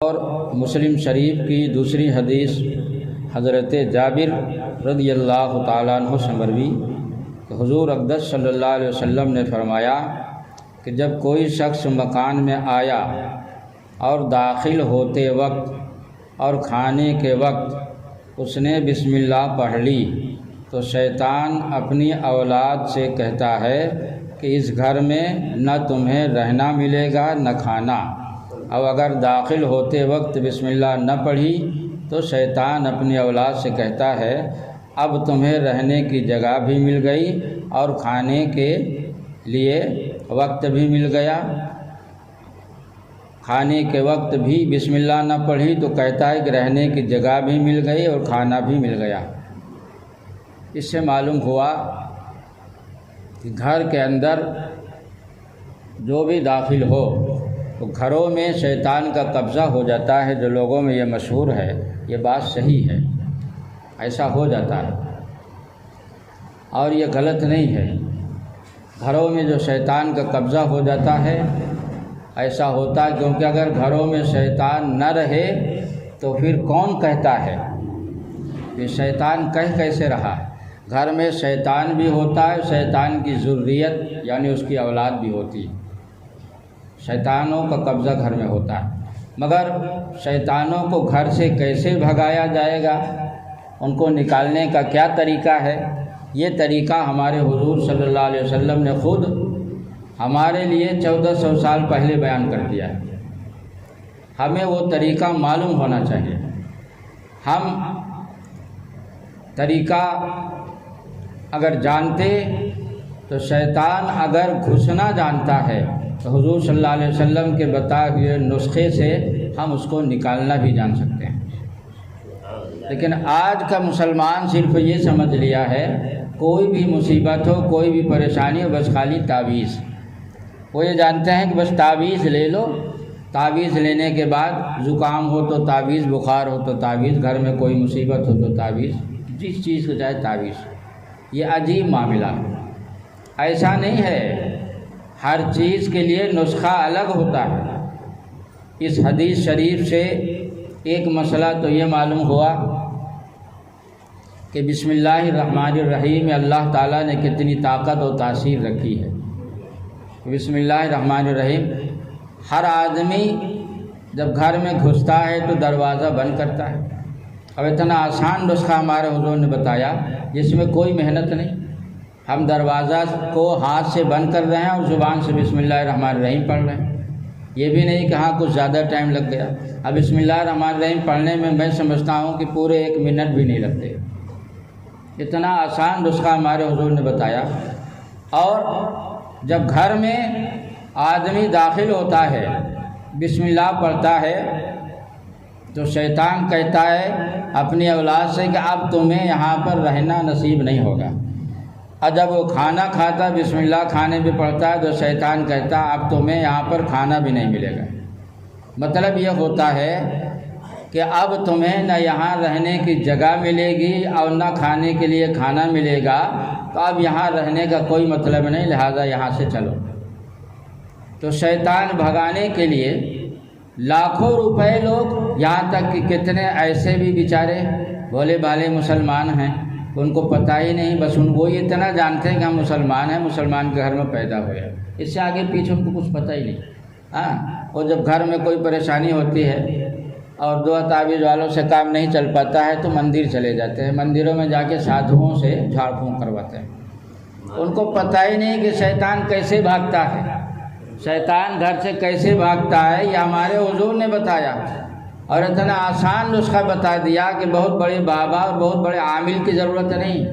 اور مسلم شریف کی دوسری حدیث حضرت جابر رضی اللہ تعالیٰ عنہ سے مروی کہ حضور اقدس صلی اللہ علیہ وسلم نے فرمایا کہ جب کوئی شخص مکان میں آیا اور داخل ہوتے وقت اور کھانے کے وقت اس نے بسم اللہ پڑھ لی تو شیطان اپنی اولاد سے کہتا ہے کہ اس گھر میں نہ تمہیں رہنا ملے گا نہ کھانا، اور اگر داخل ہوتے وقت بسم اللہ نہ پڑھی تو شیطان اپنی اولاد سے کہتا ہے اب تمہیں رہنے کی جگہ بھی مل گئی اور کھانے کے لیے وقت بھی مل گیا۔ کھانے کے وقت بھی بسم اللہ نہ پڑھی تو کہتا ہے کہ رہنے کی جگہ بھی مل گئی اور کھانا بھی مل گیا۔ اس سے معلوم ہوا کہ گھر کے اندر جو بھی داخل ہو تو گھروں میں شیطان کا قبضہ ہو جاتا ہے۔ جو لوگوں میں یہ مشہور ہے، یہ بات صحیح ہے، ایسا ہو جاتا ہے اور یہ غلط نہیں ہے۔ گھروں میں جو شیطان کا قبضہ ہو جاتا ہے ایسا ہوتا ہے، کیونکہ اگر گھروں میں شیطان نہ رہے تو پھر کون کہتا ہے؟ یہ شیطان کہہ کیسے رہا ہے؟ گھر میں شیطان بھی ہوتا ہے، شیطان کی ذریت یعنی اس کی اولاد بھی ہوتی ہے۔ شیطانوں کا قبضہ گھر میں ہوتا ہے، مگر شیطانوں کو گھر سے کیسے بھگایا جائے گا، ان کو نکالنے کا کیا طریقہ ہے؟ یہ طریقہ ہمارے حضور صلی اللہ علیہ وسلم نے خود ہمارے لیے 1400 سال پہلے بیان کر دیا ہے۔ ہمیں وہ طریقہ معلوم ہونا چاہیے۔ ہم طریقہ اگر جانتے تو شیطان اگر گھسنا جانتا ہے تو حضور صلی اللہ علیہ وسلم کے بتائے ہوئے نسخے سے ہم اس کو نکالنا بھی جان سکتے ہیں۔ لیکن آج کا مسلمان صرف یہ سمجھ لیا ہے کوئی بھی مصیبت ہو، کوئی بھی پریشانی ہو، بس خالی تعویذ۔ وہ یہ جانتے ہیں کہ بس تعویذ لے لو، تعویذ لینے کے بعد زکام ہو تو تعویذ، بخار ہو تو تعویذ، گھر میں کوئی مصیبت ہو تو تعویذ، جس چیز کو چاہے تعویذ۔ یہ عجیب معاملہ ہے، ایسا نہیں ہے۔ ہر چیز کے لیے نسخہ الگ ہوتا ہے۔ اس حدیث شریف سے ایک مسئلہ تو یہ معلوم ہوا کہ بسم اللہ الرحمن الرحیم میں اللہ تعالیٰ نے کتنی طاقت و تاثیر رکھی ہے۔ بسم اللہ الرحمن الرحیم ہر آدمی جب گھر میں گھستا ہے تو دروازہ بند کرتا ہے۔ اب اتنا آسان نسخہ ہمارے حضور نے بتایا جس میں کوئی محنت نہیں۔ ہم دروازہ کو ہاتھ سے بند کر رہے ہیں اور زبان سے بسم اللہ الرحمن الرحیم پڑھ رہے ہیں۔ یہ بھی نہیں کہ ہاں کچھ زیادہ ٹائم لگ گیا۔ اب بسم اللہ الرحمن الرحیم پڑھنے میں سمجھتا ہوں کہ پورے 1 منٹ بھی نہیں لگتے۔ اتنا آسان نسخہ ہمارے حضور نے بتایا۔ اور جب گھر میں آدمی داخل ہوتا ہے، بسم اللہ پڑھتا ہے تو شیطان کہتا ہے اپنی اولاد سے کہ اب تمہیں یہاں پر رہنا نصیب نہیں ہوگا۔ اور جب وہ کھانا کھاتا، بسم اللہ کھانے بھی پڑھتا ہے تو شیطان کہتا اب تمہیں یہاں پر کھانا بھی نہیں ملے گا۔ مطلب یہ ہوتا ہے کہ اب تمہیں نہ یہاں رہنے کی جگہ ملے گی اور نہ کھانے کے لیے کھانا ملے گا، تو اب یہاں رہنے کا کوئی مطلب نہیں، لہذا یہاں سے چلو۔ تو شیطان بھگانے کے لیے لاکھوں روپے لوگ، یہاں تک کہ کتنے ایسے بھی بیچارے بھولے بھالے مسلمان ہیں ان کو پتہ ہی نہیں، بس ان کو یہ اتنا جانتے ہیں کہ ہم مسلمان ہیں، مسلمان کے گھر میں پیدا ہوئے ہیں، اس سے آگے پیچھے ان کو کچھ پتہ ہی نہیں۔ اور جب گھر میں کوئی پریشانی ہوتی ہے اور دعا تعویذ والوں سے کام نہیں چل پاتا ہے تو مندر چلے جاتے ہیں، مندروں میں جا کے سادھوؤں سے جھاڑ پھونک کرواتے ہیں۔ ان کو پتہ ہی نہیں کہ شیطان کیسے بھاگتا ہے، شیطان گھر سے کیسے بھاگتا ہے، یہ ہمارے حضور نے بتایا۔ اور اتنا آسان نسخہ بتا دیا کہ بہت بڑے بابا اور بہت بڑے عامل کی ضرورت نہیں۔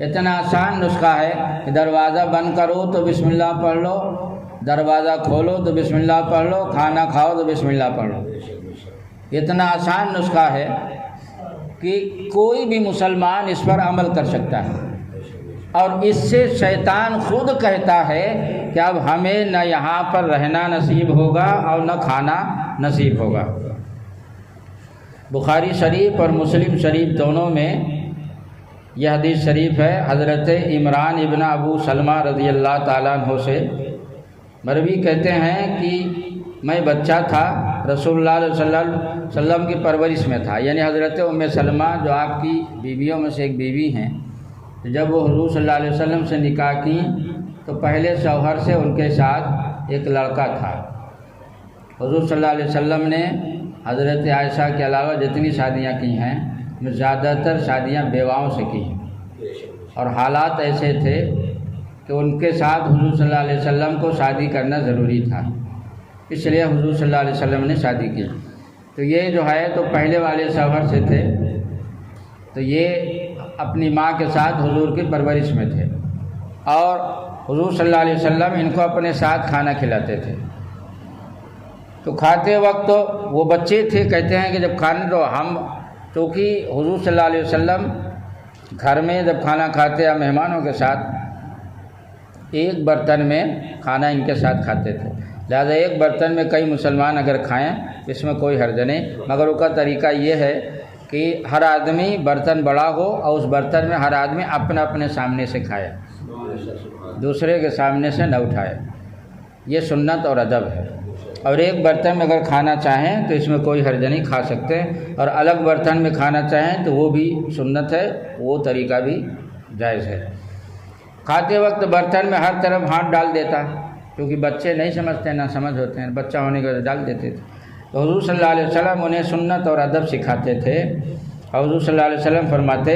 اتنا آسان نسخہ ہے کہ دروازہ بند کرو تو بسم اللہ پڑھ لو، دروازہ کھولو تو بسم اللہ پڑھ لو، کھانا کھاؤ تو بسم اللہ پڑھ لو۔ اتنا آسان نسخہ ہے کہ کوئی بھی مسلمان اس پر عمل کر سکتا ہے۔ اور اس سے شیطان خود کہتا ہے کہ اب ہمیں نہ یہاں پر رہنا نصیب ہوگا اور نہ کھانا نصیب ہوگا۔ بخاری شریف اور مسلم شریف دونوں میں یہ حدیث شریف ہے۔ حضرت عمران ابن ابو سلمہ رضی اللہ تعالیٰ عنہ سے مروی کہتے ہیں کہ میں بچہ تھا، رسول اللہ علیہ وسلم کی پرورش میں تھا، یعنی حضرت ام سلمہ جو آپ کی بیویوں میں سے ایک بیوی ہیں، جب وہ حضور صلی اللہ علیہ وسلم سے نکاح کی تو پہلے شوہر سے ان کے ساتھ ایک لڑکا تھا۔ حضور صلی اللہ علیہ وسلم نے حضرت عائشہ کے علاوہ جتنی شادیاں کی ہیں زیادہ تر شادیاں بیواؤں سے کی ہیں، اور حالات ایسے تھے کہ ان کے ساتھ حضور صلی اللہ علیہ وسلم کو شادی کرنا ضروری تھا، اس لیے حضور صلی اللہ علیہ وسلم نے شادی کی۔ تو یہ جو ہے تو پہلے والے شوہر سے تھے، تو یہ اپنی ماں کے ساتھ حضور کی پرورش میں تھے، اور حضور صلی اللہ علیہ وسلم ان کو اپنے ساتھ کھانا کھلاتے تھے۔ تو کھاتے وقت تو وہ بچے تھے، کہتے ہیں کہ جب کھانے تو ہم چونکہ حضور صلی اللہ علیہ وسلم گھر میں جب کھانا کھاتے یا مہمانوں کے ساتھ ایک برتن میں کھانا ان کے ساتھ کھاتے تھے، لہذا ایک برتن میں کئی مسلمان اگر کھائیں اس میں کوئی حرج نہیں، مگر اس کا طریقہ یہ ہے کہ ہر آدمی برتن بڑا ہو اور اس برتن میں ہر آدمی اپنے اپنے سامنے سے کھائے، دوسرے کے سامنے سے نہ اٹھائے، یہ سنت اور ادب ہے۔ اور ایک برتن میں اگر کھانا چاہیں تو اس میں کوئی حرج نہیں، کھا سکتے، اور الگ برتن میں کھانا چاہیں تو وہ بھی سنت ہے، وہ طریقہ بھی جائز ہے۔ کھاتے وقت برتن میں ہر طرف ہاتھ ڈال دیتا، کیونکہ بچے نہیں سمجھتے، نہ سمجھ ہوتے ہیں، بچہ ہونے کے وجہ ڈال دیتے تھے، تو حضور صلی اللہ علیہ وسلم انہیں سنت اور ادب سکھاتے تھے، اور حضور صلی اللہ علیہ وسلم فرماتے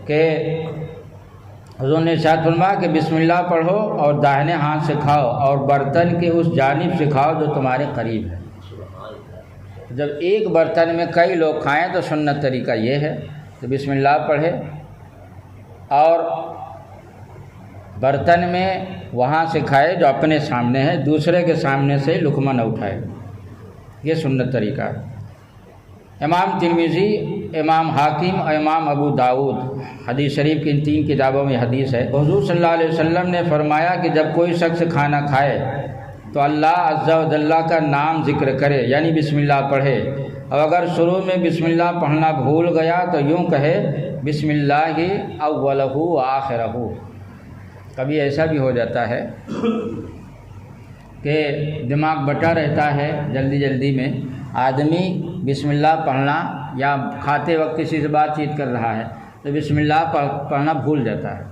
کہ حضور نے ارشاد فرمایا کہ بسم اللہ پڑھو اور داہنے ہاتھ سے کھاؤ، اور برتن کے اس جانب سے کھاؤ جو تمہارے قریب ہے۔ جب ایک برتن میں کئی لوگ کھائیں تو سنت طریقہ یہ ہے کہ بسم اللہ پڑھے، اور برتن میں وہاں سے کھائے جو اپنے سامنے ہے، دوسرے کے سامنے سے لقمہ نہ اٹھائے، یہ سنت طریقہ ہے۔ امام ترمذی، امام حاکم اور امام ابو داؤد حدیث شریف کی ان 3 کتابوں میں حدیث ہے، حضور صلی اللہ علیہ وسلم نے فرمایا کہ جب کوئی شخص کھانا کھائے تو اللہ عز و جل کا نام ذکر کرے، یعنی بسم اللہ پڑھے، اور اگر شروع میں بسم اللہ پڑھنا بھول گیا تو یوں کہے بسم اللہ اولہ و آخرہ۔ کبھی ایسا بھی ہو جاتا ہے کہ دماغ بٹا رہتا ہے، جلدی جلدی میں آدمی بسم اللہ پڑھنا یا کھاتے وقت کسی سے بات چیت کر رہا ہے تو بسم اللہ پڑھنا بھول جاتا ہے۔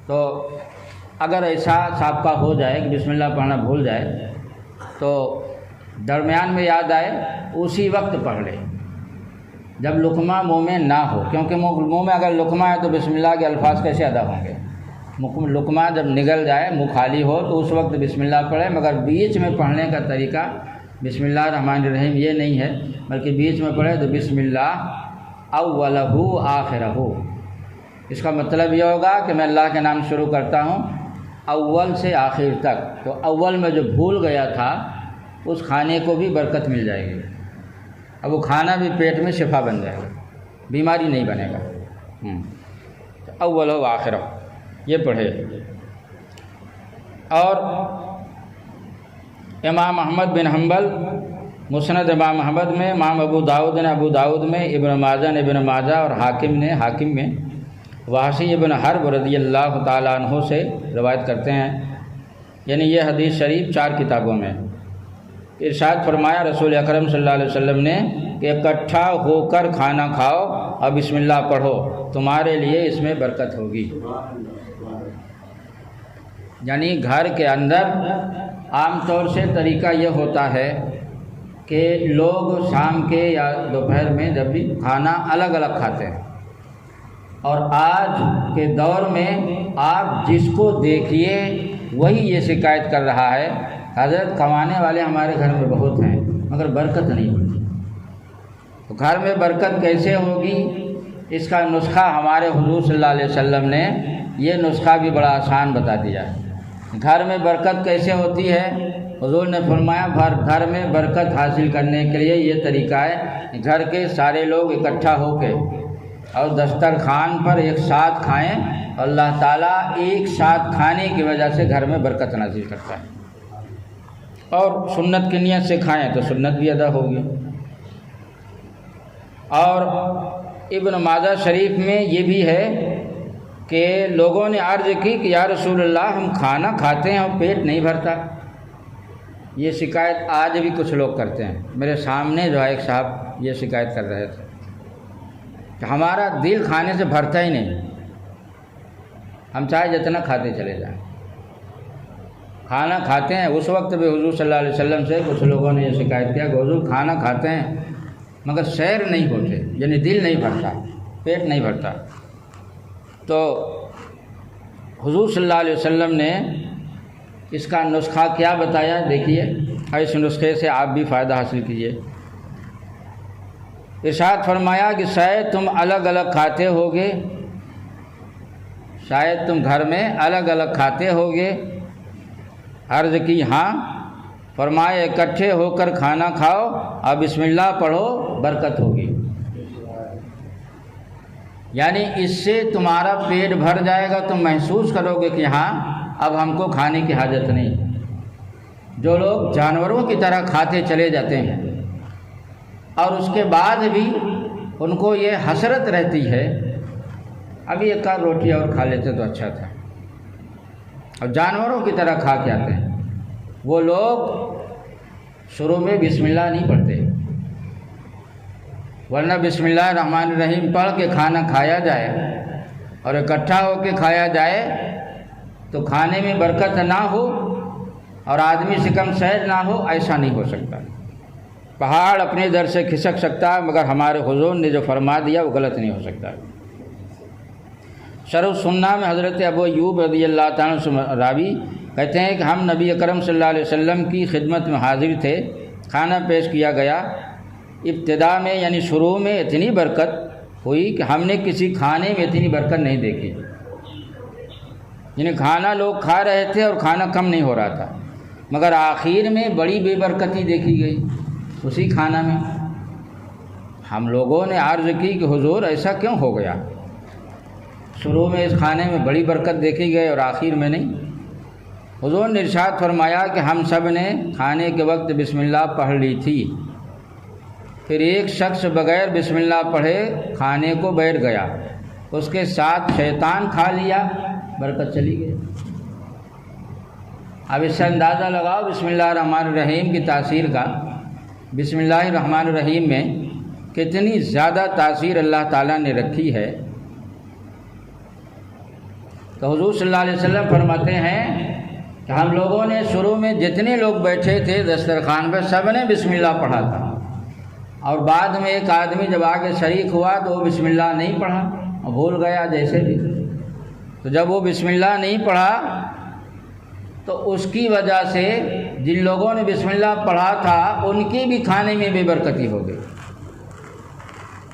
تو اگر ایسا سابقہ ہو جائے کہ بسم اللہ پڑھنا بھول جائے تو درمیان میں یاد آئے اسی وقت پڑھ لے، جب لقمہ منہ میں نہ ہو، کیونکہ منہ میں اگر لقمہ ہے تو بسم اللہ کے الفاظ کیسے ادا ہوں گے؟ لقمہ جب نگل جائے، منہ خالی ہو، تو اس وقت بسم اللہ پڑھے، مگر بیچ میں پڑھنے کا طریقہ بسم اللہ الرحمن الرحیم یہ نہیں ہے، بلکہ بیچ میں پڑھے تو بسم اللہ اولہ آخرہ۔ اس کا مطلب یہ ہوگا کہ میں اللہ کے نام شروع کرتا ہوں اول سے آخر تک، تو اول میں جو بھول گیا تھا اس کھانے کو بھی برکت مل جائے گی، اب وہ کھانا بھی پیٹ میں شفا بن جائے گا، بیماری نہیں بنے گا۔ اول و آخر یہ پڑھے۔ اور امام احمد بن حنبل مسند امام احمد میں، امام ابو داؤد میں، ابن ماجہ نے ابن ماجہ، اور حاکم میں وحشی ابن حرب رضی اللہ تعالیٰ عنہ سے روایت کرتے ہیں، یعنی یہ حدیث شریف 4 کتابوں میں۔ ارشاد فرمایا رسول اکرم صلی اللہ علیہ وسلم نے کہ اکٹھا ہو کر کھانا کھاؤ اور بسم اللہ پڑھو، تمہارے لیے اس میں برکت ہوگی۔ یعنی گھر کے اندر عام طور سے طریقہ یہ ہوتا ہے کہ لوگ شام کے یا دوپہر میں جب بھی کھانا الگ الگ کھاتے ہیں، اور آج کے دور میں آپ جس کو دیکھیے وہی یہ شکایت کر رہا ہے، حضرت کمانے والے ہمارے گھر میں بہت ہیں مگر برکت نہیں ہوتی۔ تو گھر میں برکت کیسے ہوگی؟ اس کا نسخہ ہمارے حضور صلی اللہ علیہ وسلم نے یہ نسخہ بھی بڑا آسان بتا دیا ہے۔ گھر میں برکت کیسے ہوتی ہے؟ حضور نے فرمایا گھر میں برکت حاصل کرنے کے لیے یہ طریقہ ہے، گھر کے سارے لوگ اکٹھا ہو کے اور دسترخوان پر ایک ساتھ کھائیں، اللہ تعالیٰ ایک ساتھ کھانے کی وجہ سے گھر میں برکت نازل کرتا ہے۔ اور سنت کی نیت سے کھائیں تو سنت بھی ادا ہوگی۔ اور ابن ماجہ شریف میں یہ بھی ہے کہ لوگوں نے عرض کی کہ یا رسول اللہ ہم کھانا کھاتے ہیں اور پیٹ نہیں بھرتا، یہ شکایت آج بھی کچھ لوگ کرتے ہیں۔ میرے سامنے جو ہے ایک صاحب یہ شکایت کر رہے تھے کہ ہمارا دل کھانے سے بھرتا ہی نہیں، ہم چاہے جتنا کھاتے چلے جائیں، کھانا کھاتے ہیں۔ اس وقت بھی حضور صلی اللہ علیہ وسلم سے کچھ لوگوں نے یہ شکایت کیا کہ حضور کھانا کھاتے ہیں مگر سیر نہیں ہوتے، یعنی دل نہیں بھرتا، پیٹ نہیں بھرتا۔ تو حضور صلی اللہ علیہ وسلم نے اس کا نسخہ کیا بتایا، دیکھیے، اس نسخے سے آپ بھی فائدہ حاصل کیجیے۔ ارشاد فرمایا کہ شاید تم الگ الگ کھاتے ہوگے، شاید تم گھر میں الگ الگ کھاتے ہوگے۔ عرض کی ہاں۔ فرمایا اکٹھے ہو کر کھانا کھاؤ اور بسم اللہ پڑھو، برکت ہوگی۔ یعنی اس سے تمہارا پیٹ بھر جائے گا، تم محسوس کرو گے کہ ہاں اب ہم کو کھانے کی حاجت نہیں۔ جو لوگ جانوروں کی طرح کھاتے چلے جاتے ہیں اور اس کے بعد بھی ان کو یہ حسرت رہتی ہے ابھی ایک آدھ روٹی اور کھا لیتے تو اچھا تھا، اور جانوروں کی طرح کھا کے آتے ہیں، وہ لوگ شروع میں بسم اللہ نہیں پڑھتے، ورنہ بسم اللہ الرحمن الرحیم پڑھ کے کھانا کھایا جائے اور اکٹھا ہو کے کھایا جائے تو کھانے میں برکت نہ ہو اور آدمی سے کم سیر نہ ہو، ایسا نہیں ہو سکتا۔ پہاڑ اپنے در سے کھسک سکتا ہے مگر ہمارے حضور نے جو فرما دیا وہ غلط نہیں ہو سکتا۔ شرح السنہ میں حضرت ابو ایوب رضی اللہ تعالیٰ سے راوی کہتے ہیں کہ ہم نبی اکرم صلی اللہ علیہ وسلم کی خدمت میں حاضر تھے، کھانا پیش کیا گیا۔ ابتدا میں یعنی شروع میں اتنی برکت ہوئی کہ ہم نے کسی کھانے میں اتنی برکت نہیں دیکھی، یعنی کھانا لوگ کھا رہے تھے اور کھانا کم نہیں ہو رہا تھا، مگر آخر میں بڑی بے برکتی دیکھی گئی اسی کھانا میں۔ ہم لوگوں نے عرض کی کہ حضور ایسا کیوں ہو گیا، شروع میں اس کھانے میں بڑی برکت دیکھی گئی اور آخر میں نہیں۔ حضور نے ارشاد فرمایا کہ ہم سب نے کھانے کے وقت بسم اللہ پڑھ لی تھی، پھر ایک شخص بغیر بسم اللہ پڑھے کھانے کو بیٹھ گیا، اس کے ساتھ شیطان کھا لیا، برکت چلی گئی۔ اب اس سے اندازہ لگاؤ بسم اللہ الرحمن الرحیم کی تاثیر کا۔ بسم اللہ الرحمن الرحیم میں کتنی زیادہ تاثیر اللہ تعالیٰ نے رکھی ہے۔ تو حضور صلی اللہ علیہ وسلم فرماتے ہیں کہ ہم لوگوں نے شروع میں جتنے لوگ بیٹھے تھے دسترخوان پہ سب نے بسم اللہ پڑھا تھا، اور بعد میں ایک آدمی جب آگے شریک ہوا تو وہ بسم اللہ نہیں پڑھا اور بھول گیا جیسے بھی۔ تو جب وہ بسم اللہ نہیں پڑھا تو اس کی وجہ سے جن لوگوں نے بسم اللہ پڑھا تھا ان کی بھی کھانے میں بے برکتی ہو گئی۔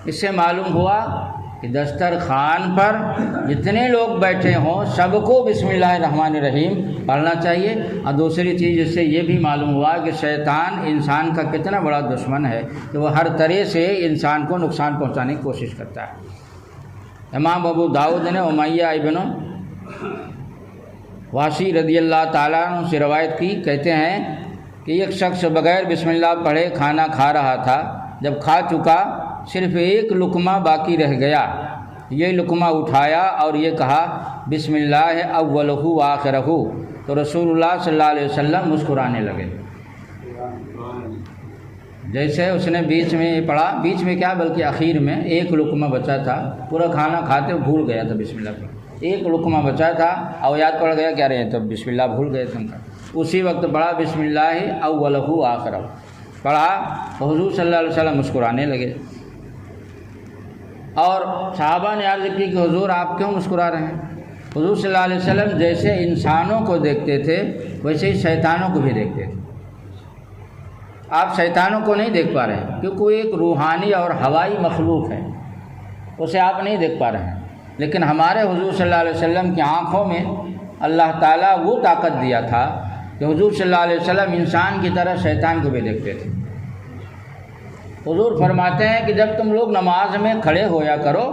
اس سے معلوم ہوا کہ دسترخوان پر جتنے لوگ بیٹھے ہوں سب کو بسم اللہ الرحمن الرحیم پڑھنا چاہیے۔ اور دوسری چیز اس سے یہ بھی معلوم ہوا کہ شیطان انسان کا کتنا بڑا دشمن ہے کہ وہ ہر طرح سے انسان کو نقصان پہنچانے کی کوشش کرتا ہے۔ امام ابو داؤد نے امیہ ابن واسی رضی اللہ تعالیٰ عنہ سے روایت کی، کہتے ہیں کہ ایک شخص بغیر بسم اللہ پڑھے کھانا کھا رہا تھا، جب کھا چکا صرف ایک لقمہ باقی رہ گیا، یہ لقمہ اٹھایا اور یہ کہا بسم اللہ اولہ و آخرہ، تو رسول اللہ صلی اللہ علیہ وسلم مسکرانے لگے۔ جیسے اس نے بیچ میں پڑھا، بیچ میں کیا بلکہ آخر میں ایک لقمہ بچا تھا، پورا کھانا کھاتے بھول گیا تھا بسم اللہ پڑھا، ایک لقمہ بچا تھا اور یاد پڑ گیا کیا رہے تب بسم اللہ بھول گئے تم کا، اسی وقت پڑھا بسم اللہ اولہ و آخرہ، پڑھا تو حضور صلی اللہ علیہ وسلم مسکرانے لگے۔ اور صحابہ نے عرض کی کہ حضور آپ کیوں مسکرا رہے ہیں؟ حضور صلی اللہ علیہ وسلم جیسے انسانوں کو دیکھتے تھے ویسے ہی شیطانوں کو بھی دیکھتے تھے۔ آپ شیطانوں کو نہیں دیکھ پا رہے ہیں کیونکہ وہ ایک روحانی اور ہوائی مخلوق ہے، اسے آپ نہیں دیکھ پا رہے ہیں، لیکن ہمارے حضور صلی اللہ علیہ وسلم کی آنکھوں میں اللہ تعالیٰ وہ طاقت دیا تھا کہ حضور صلی اللہ علیہ وسلم انسان کی طرح شیطان کو بھی دیکھتے تھے۔ حضور فرماتے ہیں کہ جب تم لوگ نماز میں کھڑے ہویا کرو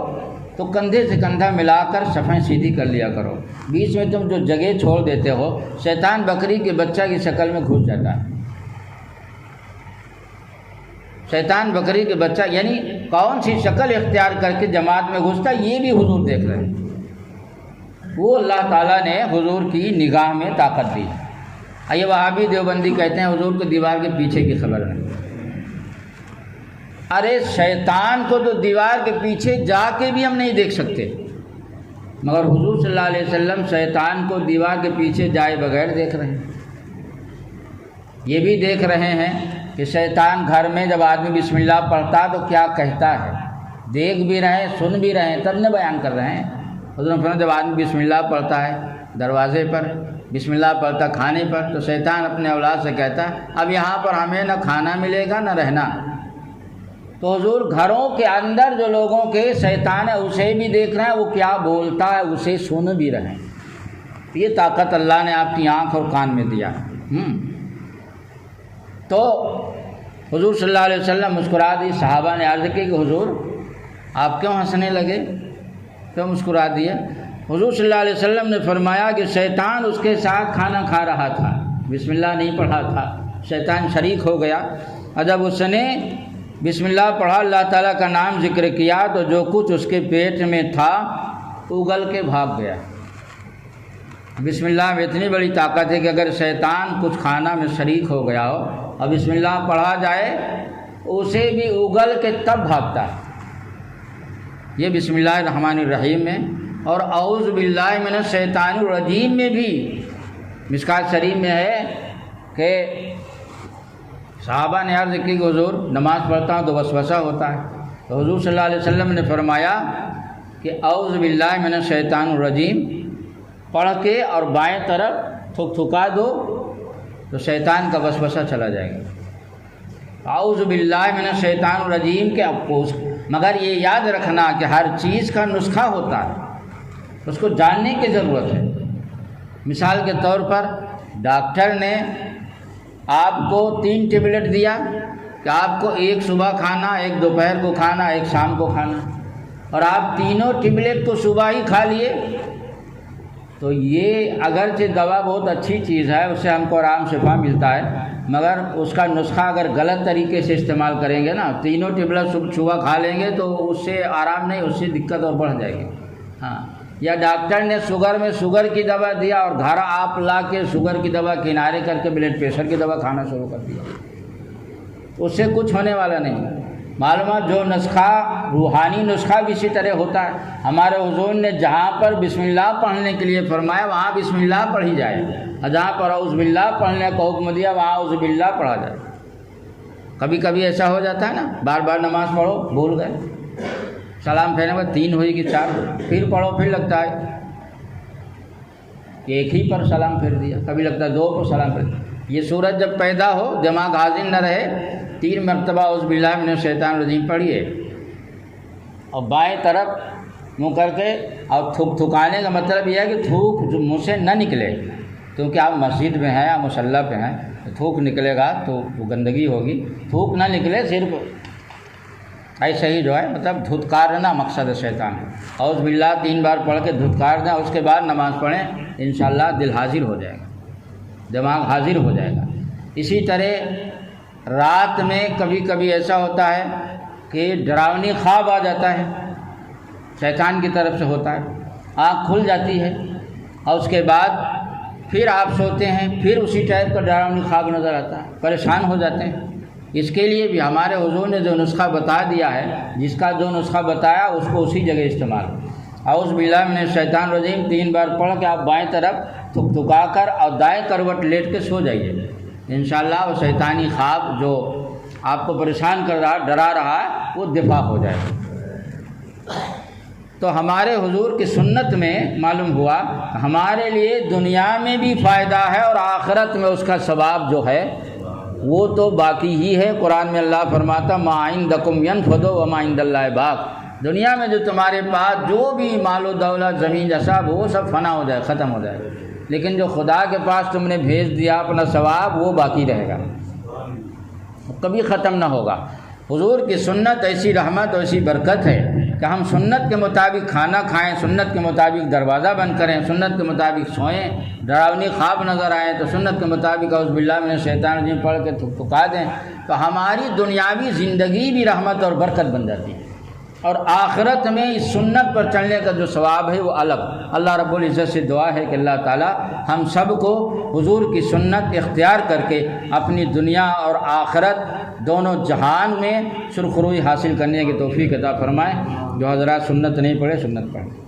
تو کندھے سے کندھا ملا کر صفیں سیدھی کر لیا کرو، بیچ میں تم جو جگہ چھوڑ دیتے ہو شیطان بکری کے بچہ کی شکل میں گھس جاتا ہے۔ شیطان بکری کے بچہ یعنی کون سی شکل اختیار کر کے جماعت میں گھستا یہ بھی حضور دیکھ رہے ہیں، وہ اللہ تعالیٰ نے حضور کی نگاہ میں طاقت دی۔ یہ وہابی دیوبندی کہتے ہیں حضور کو دیوار کے پیچھے کی خبر نہیں۔ ارے شیطان کو تو دیوار کے پیچھے جا کے بھی ہم نہیں دیکھ سکتے، مگر حضور صلی اللہ علیہ وسلم شیطان کو دیوار کے پیچھے جائے بغیر دیکھ رہے ہیں۔ یہ بھی دیکھ رہے ہیں کہ شیطان گھر میں جب آدمی بسم اللہ پڑھتا تو کیا کہتا ہے، دیکھ بھی رہے ہیں، سن بھی رہے ہیں، تب نہ بیان کر رہے ہیں۔ حضور نے فرمایا جب آدمی بسم اللہ پڑھتا ہے دروازے پر، بسم اللہ پڑھتا کھانے پر، تو شیطان اپنے اولاد سے کہتا ہے اب یہاں پر ہمیں نہ کھانا ملے گا نہ رہنا۔ تو حضور گھروں کے اندر جو لوگوں کے شیطان ہے اسے بھی دیکھ رہے ہیں، وہ کیا بولتا ہے اسے سن بھی رہے ہیں۔ یہ طاقت اللہ نے آپ کی آنکھ اور کان میں دیا۔ تو حضور صلی اللہ علیہ وسلم مسکرا دی۔ صحابہ نے عرض کی کہ حضور آپ کیوں ہنسنے لگے، کیوں مسکرا دیے؟ حضور صلی اللہ علیہ وسلم نے فرمایا کہ شیطان اس کے ساتھ کھانا کھا رہا تھا، بسم اللہ نہیں پڑھا تھا، شیطان شریک ہو گیا، اور جب اس نے بسم اللہ پڑھا، اللہ تعالیٰ کا نام ذکر کیا، تو جو کچھ اس کے پیٹ میں تھا اگل کے بھاگ گیا۔ بسم اللہ میں اتنی بڑی طاقت ہے کہ اگر شیطان کچھ کھانا میں شریک ہو گیا ہو اور بسم اللہ پڑھا جائے اسے بھی اگل کے تب بھاگتا ہے۔ یہ بسم اللہ الرحمن الرحیم میں، اور اعوذ باللہ من الشیطان الرجیم میں بھی مشکات شریف میں ہے کہ صحابہ نے عرض کی کہ حضور نماز پڑھتا ہوں تو وسوسہ ہوتا ہے، تو حضور صلی اللہ علیہ وسلم نے فرمایا کہ اعوذ باللہ من الشیطان الرجیم پڑھ کے اور بائیں طرف تھکا دو تو شیطان کا وسوسہ چلا جائے گا۔ اعوذ باللہ من الشیطان الرجیم کے افسوس، مگر یہ یاد رکھنا کہ ہر چیز کا نسخہ ہوتا ہے، اس کو جاننے کی ضرورت ہے۔ مثال کے طور پر ڈاکٹر نے آپ کو 3 ٹیبلٹ دیا کہ آپ کو ایک صبح کھانا، ایک دوپہر کو کھانا، ایک شام کو کھانا، اور آپ تینوں ٹیبلٹ کو صبح ہی کھا لیے، تو یہ اگرچہ دوا بہت اچھی چیز ہے، اس سے ہم کو آرام شفا ملتا ہے، مگر اس کا نسخہ اگر غلط طریقے سے استعمال کریں گے نا، تینوں ٹیبلٹ صبح کھا لیں گے تو اس سے آرام نہیں، اس سے دقت اور بڑھ جائے گی۔ ہاں، یا ڈاکٹر نے شوگر میں شوگر کی دوا دیا اور گھر آپ لا کے شوگر کی دوا کنارے کر کے بلڈ پریشر کی دوا کھانا شروع کر دیا، اس سے کچھ ہونے والا نہیں۔ معلومات جو نسخہ روحانی نسخہ بھی اسی طرح ہوتا ہے۔ ہمارے حضور نے جہاں پر بسم اللہ پڑھنے کے لیے فرمایا وہاں بسم اللہ پڑھی جائے، اور جہاں پر اعوذ باللہ پڑھنے کا حکم دیا وہاں اعوذ باللہ پڑھا جائے۔ کبھی کبھی ایسا ہو جاتا ہے نا، بار بار نماز پڑھو بھول گئے، سلام پھیرنے کے بعد 3 ہوئی کہ 4 ہوئی، پھر پڑھو، پھر لگتا ہے کہ ایک ہی پر سلام پھیر دیا، کبھی لگتا ہے 2 پر سلام پھیر دیا۔ یہ صورت جب پیدا ہو دماغ حاضر نہ رہے، 3 مرتبہ اعوذ باللہ من الشیطان الرجیم پڑھیے، اور بائیں طرف منہ کر کے، اور تھکانے کا مطلب یہ ہے کہ تھوک منہ سے نہ نکلے، کیونکہ آپ مسجد میں ہیں، آپ مصلی پہ ہیں، تھوک نکلے گا تو گندگی ہوگی، تھوک نہ نکلے، صرف ایسے ہی جو ہے مطلب دھتکارنا مقصد شیطان ہے۔ اعوذ باللہ 3 بار پڑھ کے دھتکار دیں، اس کے بعد نماز پڑھیں، انشاءاللہ دل حاضر ہو جائے گا، دماغ حاضر ہو جائے گا۔ اسی طرح رات میں کبھی کبھی ایسا ہوتا ہے کہ ڈراؤنی خواب آ جاتا ہے، شیطان کی طرف سے ہوتا ہے، آنکھ کھل جاتی ہے، اور اس کے بعد پھر آپ سوتے ہیں، پھر اسی ٹائپ کا ڈراؤنی خواب نظر آتا ہے، پریشان ہو جاتے ہیں۔ اس کے لیے بھی ہمارے حضور نے جو نسخہ بتا دیا ہے، جس کا جو نسخہ بتایا اس کو اسی جگہ استعمال۔ اعوذ باللہ من الشیطان الرجیم 3 بار پڑھ کے آپ بائیں طرف تھکا کر اور دائیں کروٹ لیٹ کے سو جائیے، انشاءاللہ وہ شیطانی خواب جو آپ کو پریشان کر رہا، ڈرا رہا ہے، وہ دفاع ہو جائے گا۔ تو ہمارے حضور کی سنت میں معلوم ہوا کہ ہمارے لیے دنیا میں بھی فائدہ ہے اور آخرت میں اس کا ثواب جو ہے وہ تو باقی ہی ہے۔ قرآن میں اللہ فرماتا ما عندکم ینفد وما عند اللہ باق، دنیا میں جو تمہارے پاس جو بھی مال و دولت زمین جیسا وہ سب فنا ہو جائے، ختم ہو جائے، لیکن جو خدا کے پاس تم نے بھیج دیا اپنا ثواب وہ باقی رہے گا، کبھی ختم نہ ہوگا۔ حضور کی سنت ایسی رحمت اور ایسی برکت ہے کہ ہم سنت کے مطابق کھانا کھائیں، سنت کے مطابق دروازہ بند کریں، سنت کے مطابق سوئیں، ڈراؤنی خواب نظر آئیں تو سنت کے مطابق اعوذ باللہ من الشیطان الرجیم پڑھ کے تھکا دیں، تو ہماری دنیاوی زندگی بھی رحمت اور برکت بن جاتی ہے۔ اور آخرت میں اس سنت پر چلنے کا جو ثواب ہے وہ الگ۔ اللہ رب العزت سے دعا ہے کہ اللہ تعالی ہم سب کو حضور کی سنت اختیار کر کے اپنی دنیا اور آخرت دونوں جہان میں سرخروئی حاصل کرنے کی توفیق عطا فرمائے۔ جو حضرات سنت نہیں پڑھے سنت پڑھیں۔